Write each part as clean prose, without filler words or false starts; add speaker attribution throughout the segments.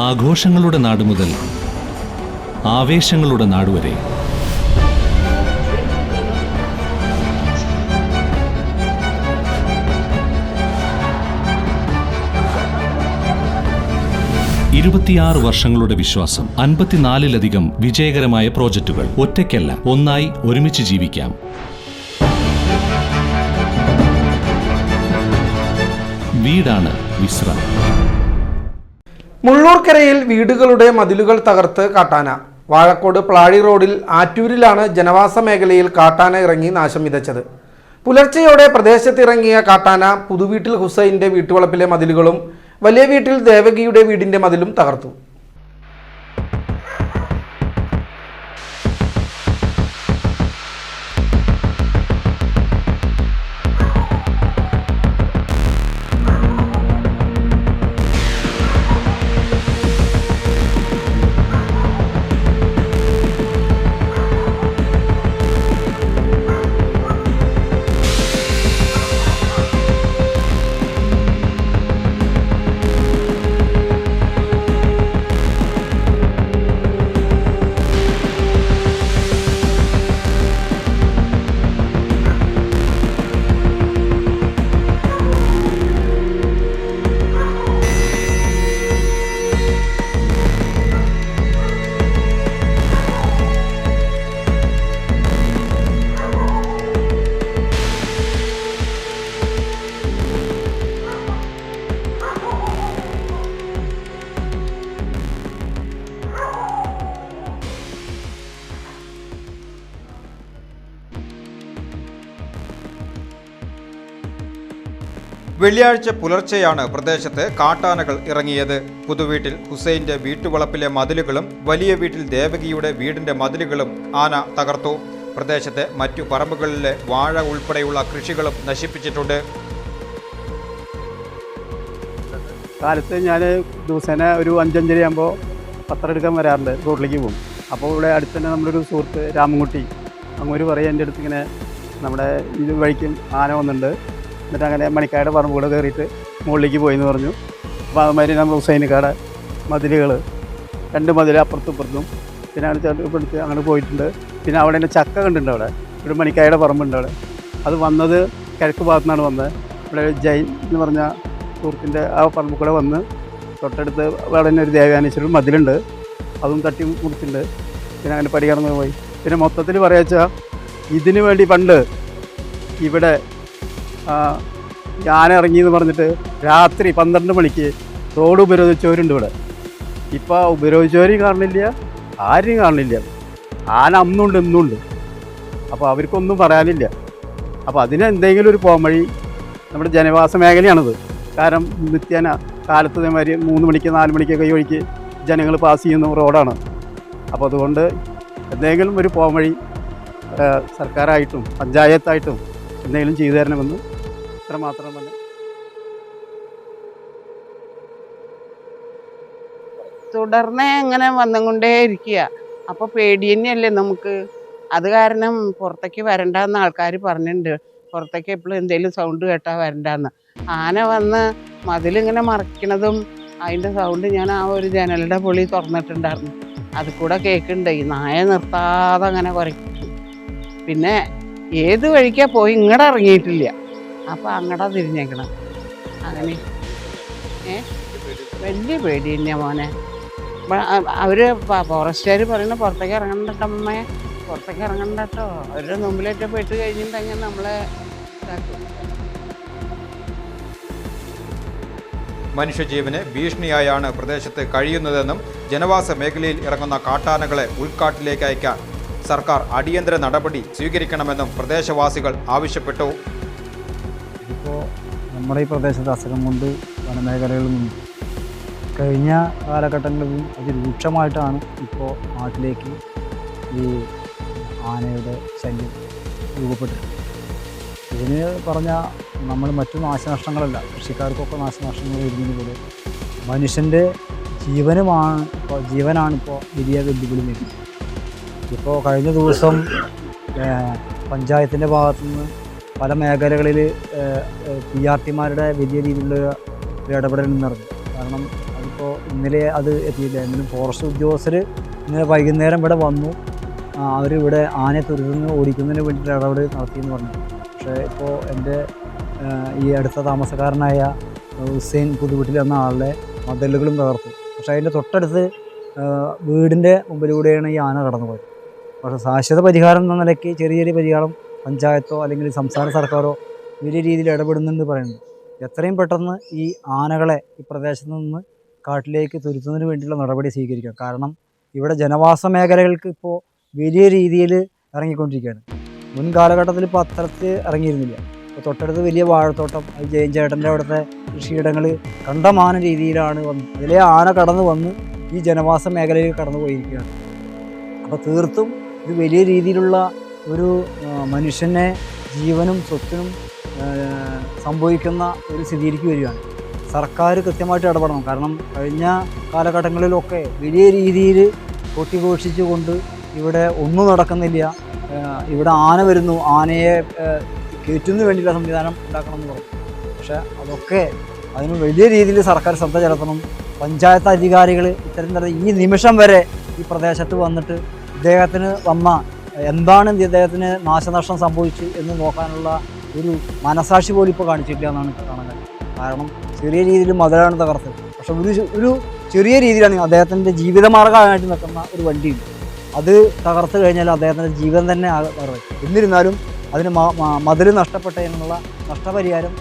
Speaker 1: ആഘോഷങ്ങളുടെ നാട് മുതൽ ആവേശങ്ങളുടെ നാടുവരെ ഇരുപത്തിയാറ് വർഷങ്ങളുടെ വിശ്വാസം, 54-ലധികം വിജയകരമായ പ്രോജക്റ്റുകൾ. ഒറ്റയ്ക്കല്ല, ഒന്നായി ഒരുമിച്ച് ജീവിക്കാം. വീടാണ് വിശ്രം.
Speaker 2: മുള്ളൂർക്കരയിൽ വീടുകളുടെ മതിലുകൾ തകർത്ത് കാട്ടാന. വാഴക്കോട് പ്ലാഴി റോഡിൽ ആറ്റൂരിലാണ് ജനവാസ മേഖലയിൽ കാട്ടാന ഇറങ്ങി നാശം വിതച്ചത്. പുലർച്ചെയോടെ പ്രദേശത്തിറങ്ങിയ കാട്ടാന പുതുവീട്ടിൽ ഹുസൈൻ്റെ വീട്ടുവളപ്പിലെ മതിലുകളും വലിയ വീട്ടിൽ ദേവകിയുടെ വീടിന്റെ മതിലും തകർത്തു.
Speaker 3: വെള്ളിയാഴ്ച പുലർച്ചെയാണ് പ്രദേശത്ത് കാട്ടാനകൾ ഇറങ്ങിയത്. പുതുവീട്ടിൽ ഹുസൈൻ്റെ വീട്ടുവളപ്പിലെ മതിലുകളും വലിയ വീട്ടിൽ ദേവകിയുടെ വീടിന്റെ മതിലുകളും ആന തകർത്തു. പ്രദേശത്തെ മറ്റു പറമ്പുകളിലെ വാഴ ഉൾപ്പെടെയുള്ള കൃഷികളും നശിപ്പിച്ചിട്ടുണ്ട്.
Speaker 4: കാലത്ത് ഞാൻ ദിവസേന ഒരു 5-5:30 ആകുമ്പോൾ പത്രം എടുക്കാൻ വരാറുണ്ട്, റോഡിലേക്ക് പോകും. അപ്പോൾ ഇവിടെ അടുത്ത് തന്നെ നമ്മളൊരു സുഹൃത്ത് രാമൻകുട്ടി അങ്ങോട്ട് പറയും, എൻ്റെ അടുത്ത് ഇങ്ങനെ നമ്മുടെ ഇത് വഴിക്കും ആന വന്നിട്ടുണ്ട്, എന്നിട്ട് അങ്ങനെ മണിക്കായുടെ പറമ്പ് കൂടെ കയറിയിട്ട് മുകളിലേക്ക് പോയെന്ന് പറഞ്ഞു. അപ്പോൾ അതുമാതിരി നമ്മൾ ഹുസൈനിക്കാടെ മതിലുകൾ 2 മതിൽ അപ്പുറത്തും ഇപ്പുറത്തും പിന്നെ അങ്ങനെ ചേർത്ത് അങ്ങനെ പോയിട്ടുണ്ട്. പിന്നെ അവിടെ തന്നെ ചക്ക കണ്ടിട്ടുണ്ട്, അവിടെ ഒരു മണിക്കായുടെ പറമ്പുണ്ട് അവിടെ. അത് വന്നത് കിഴക്ക് ഭാഗത്തു നിന്നാണ് വന്നത്. ഇവിടെ ജൈൻ എന്ന് പറഞ്ഞ സുഹൃത്തിൻ്റെ ആ പറമ്പ് കൂടെ വന്ന് തൊട്ടടുത്ത് അവിടെ തന്നെ ഒരു ദേവയാനീശ്വരൻ മതിലുണ്ട്, അതും തട്ടി മുറിച്ചിട്ടുണ്ട്. പിന്നെ അങ്ങനെ പടി കടന്ന് പോയി. പിന്നെ മൊത്തത്തിൽ പറയാച്ചാൽ ഇതിന് വേണ്ടി പണ്ട് ഇവിടെ ആന ഇറങ്ങിയെന്ന് പറഞ്ഞിട്ട് രാത്രി 12 മണിക്ക് റോഡ് ഉപരോധിച്ചവരുണ്ട് ഇവിടെ. ഇപ്പോൾ ഉപരോധിച്ചവരെയും കാണുന്നില്ല, ആരെയും കാണുന്നില്ല. ആന അന്നുണ്ട് ഇന്നുണ്ട്. അപ്പോൾ അവർക്കൊന്നും പറയാനില്ല. അപ്പോൾ അതിന് എന്തെങ്കിലും ഒരു പോംവഴി നമ്മുടെ ജനവാസ മേഖലയാണത്. കാരണം നിത്യേന കാലത്ത് ഇതേമാതിരി 3 മണിക്ക് 4 മണിക്കൊക്കെ ഈ വഴിക്ക് ജനങ്ങൾ പാസ് ചെയ്യുന്ന റോഡാണ്. അപ്പോൾ അതുകൊണ്ട് എന്തെങ്കിലും ഒരു പോംവഴി സർക്കാരായിട്ടും പഞ്ചായത്തായിട്ടും എന്തെങ്കിലും ചെയ്തു തരണമെന്ന് മാത്രം തന്നെ.
Speaker 5: തുടർന്ന് ഇങ്ങനെ വന്നുകൊണ്ടേ ഇരിക്കുക. അപ്പോൾ പേടി തന്നെയല്ലേ നമുക്ക്. അത് കാരണം പുറത്തേക്ക് വരണ്ടെന്ന് ആൾക്കാർ പറഞ്ഞിട്ടുണ്ട്. പുറത്തേക്ക് എപ്പോഴും എന്തെങ്കിലും സൗണ്ട് കേട്ടാൽ വരണ്ടെന്ന്. ആന വന്ന് മതിലിങ്ങനെ മറിക്കണതും അതിൻ്റെ സൗണ്ട് ഞാൻ ആ ഒരു ജനലുടെ പൊളി തുറന്നിട്ടുണ്ടായിരുന്നു, അത് കൂടെ കേൾക്കുന്നുണ്ട്. ഈ നായ നിർത്താതെ അങ്ങനെ കുറയ്ക്കും. പിന്നെ ഏത് വഴിക്കാ പോയി ഇങ്ങടെ ഇറങ്ങിയിട്ടില്ല, അപ്പം അങ്ങടെ തിരിഞ്ഞേക്കണം. അങ്ങനെ വലിയ പേടി തന്നെയാ മോനെ. അവർ ഫോറസ്റ്റുകാർ പറയുന്ന പുറത്തേക്ക് ഇറങ്ങണ്ടമ്മേ, പുറത്തേക്ക് ഇറങ്ങണ്ട കേട്ടോ, അവരുടെ മുമ്പിലേറ്റ പെട്ട് കഴിഞ്ഞിട്ടുണ്ടെങ്കിൽ നമ്മളെ ഇതാക്കും.
Speaker 3: മനുഷ്യജീവന് ഭീഷണിയായാണ് പ്രദേശത്ത് കഴിയുന്നതെന്നും ജനവാസ മേഖലയിൽ ഇറങ്ങുന്ന കാട്ടാനകളെ ഉൾക്കാട്ടിലേക്ക് അയക്കാൻ സർക്കാർ അടിയന്തര നടപടി സ്വീകരിക്കണമെന്നും പ്രദേശവാസികൾ ആവശ്യപ്പെട്ടു.
Speaker 4: ഇപ്പോൾ നമ്മുടെ ഈ പ്രദേശത്ത് അസുഖം കൊണ്ട് വനമേഖലകളിൽ നിന്നും കഴിഞ്ഞ കാലഘട്ടങ്ങളിൽ അതിരൂക്ഷമായിട്ടാണ് ഇപ്പോൾ നാട്ടിലേക്ക് ഈ ആനയുടെ ശല്യം രൂപപ്പെട്ടിട്ടുണ്ട്. ഇതിന് പറഞ്ഞാൽ നമ്മൾ മറ്റു നാശനഷ്ടങ്ങളല്ല, കൃഷിക്കാർക്കൊക്കെ നാശനഷ്ടങ്ങൾ വരുന്നത് പോലെ മനുഷ്യൻ്റെ ജീവനാണിപ്പോൾ വലിയ വെല്ലുവിളി വരുന്നത്. ഇപ്പോൾ കഴിഞ്ഞ ദിവസം പഞ്ചായത്തിൻ്റെ ഭാഗത്തുനിന്ന് പല മേഖലകളിൽ PRTമാരുടെ വലിയ രീതിയിലുള്ള ഒരു ഇടപെടൽ നടന്നു. കാരണം അതിപ്പോൾ
Speaker 6: ഇപ്പോൾ ഇന്നലെ അത് എത്തിയില്ല. എന്നാലും ഫോറസ്റ്റ് ഉദ്യോഗസ്ഥർ ഇന്നലെ വൈകുന്നേരം ഇവിടെ വന്നു. അവരിവിടെ ആനയെ തുരുത്തുനിന്ന് ഓടിക്കുന്നതിന് വേണ്ടിയിട്ട് ഇടപെടൽ നടത്തിയെന്ന് പറഞ്ഞു. പക്ഷേ ഇപ്പോൾ എൻ്റെ ഈ അടുത്ത താമസക്കാരനായ ഹുസൈൻ പുതുവീട്ടിൽ എന്ന ആളുടെ മതിലുകളും തകർത്തു. പക്ഷേ അതിൻ്റെ തൊട്ടടുത്ത് വീടിൻ്റെ മുമ്പിലൂടെയാണ് ഈ ആന കടന്നുപോയത്. പക്ഷേ ശാശ്വത പരിഹാരം എന്ന നിലയ്ക്ക് ചെറിയ ചെറിയ പരിഹാരം പഞ്ചായത്തോ അല്ലെങ്കിൽ സംസ്ഥാന സർക്കാരോ വലിയ രീതിയിൽ ഇടപെടുന്നുണ്ട് പറയുന്നത്. എത്രയും പെട്ടെന്ന് ഈ ആനകളെ ഈ പ്രദേശത്ത് നിന്ന് കാട്ടിലേക്ക് തുരുത്തുന്നതിന് വേണ്ടിയുള്ള നടപടി സ്വീകരിക്കുക. കാരണം ഇവിടെ ജനവാസ മേഖലകൾക്ക് ഇപ്പോൾ വലിയ രീതിയിൽ ഇറങ്ങിക്കൊണ്ടിരിക്കുകയാണ്. മുൻ കാലഘട്ടത്തിൽ ഇപ്പോൾ അത്രത്തിൽ ഇറങ്ങിയിരുന്നില്ല. ഇപ്പോൾ തൊട്ടടുത്ത് വലിയ വാഴത്തോട്ടം, ജയൻ ചേട്ടൻ്റെ അവിടുത്തെ കൃഷിയിടങ്ങൾ കണ്ടമാന രീതിയിലാണ് വലിയ ആന കടന്നു വന്ന് ഈ ജനവാസ മേഖലയിൽ കടന്നു പോയിരിക്കുകയാണ്. അപ്പോൾ തീർത്തും ഇത് വലിയ രീതിയിലുള്ള ഒരു മനുഷ്യനെ ജീവനും സ്വത്തിനും സംഭവിക്കുന്ന ഒരു സ്ഥിതിയിലേക്ക് വരികയാണ്. സർക്കാർ കൃത്യമായിട്ട് ഇടപെടണം. കാരണം കഴിഞ്ഞ കാലഘട്ടങ്ങളിലൊക്കെ വലിയ രീതിയിൽ കൊട്ടിഘോഷിച്ചുകൊണ്ട് ഇവിടെ ഒന്നും നടക്കുന്നില്ല. ഇവിടെ ആന വരുന്നു, ആനയെ കയറ്റുന്നതിന് വേണ്ടിയുള്ള സംവിധാനം ഉണ്ടാക്കണം എന്ന് പറഞ്ഞു. പക്ഷേ അതൊക്കെ അതിന് വലിയ രീതിയിൽ സർക്കാർ ശ്രദ്ധ ചെലുത്തണം. പഞ്ചായത്ത് അധികാരികൾ ഇത്തരം ഈ നിമിഷം വരെ ഈ പ്രദേശത്ത് വന്നിട്ട് ഇദ്ദേഹത്തിന് വന്ന എന്താണ് ഇദ്ദേഹത്തിന് നാശനഷ്ടം സംഭവിച്ചു എന്ന് നോക്കാനുള്ള ഒരു മനസാക്ഷി പോലും ഇപ്പോൾ കാണിച്ചിട്ടില്ല എന്നാണ് കാണാൻ കഴിയുന്നത്. കാരണം ചെറിയ രീതിയിൽ മതിലാണ് തകർത്തത്. പക്ഷെ ഒരു ചെറിയ രീതിയിലാണ് അദ്ദേഹത്തിൻ്റെ ജീവിതമാർഗമായിട്ട് നിൽക്കുന്ന ഒരു വണ്ടിയുണ്ട്. അത് തകർത്ത് കഴിഞ്ഞാൽ അദ്ദേഹത്തിൻ്റെ ജീവിതം തന്നെ തകർന്നു. എന്നിരുന്നാലും അതിന് മതിൽ നഷ്ടപ്പെട്ടതിനുള്ള നഷ്ടപരിഹാരം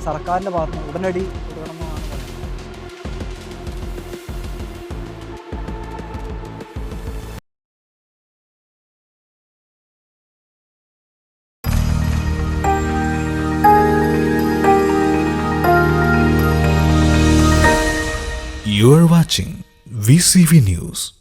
Speaker 6: സർക്കാരിൻ്റെ ഭാഗത്ത് നിന്ന് ഉടനടി കൊടുക്കണമെന്നാണ് പറയുന്നത്.
Speaker 7: You are watching VCV News.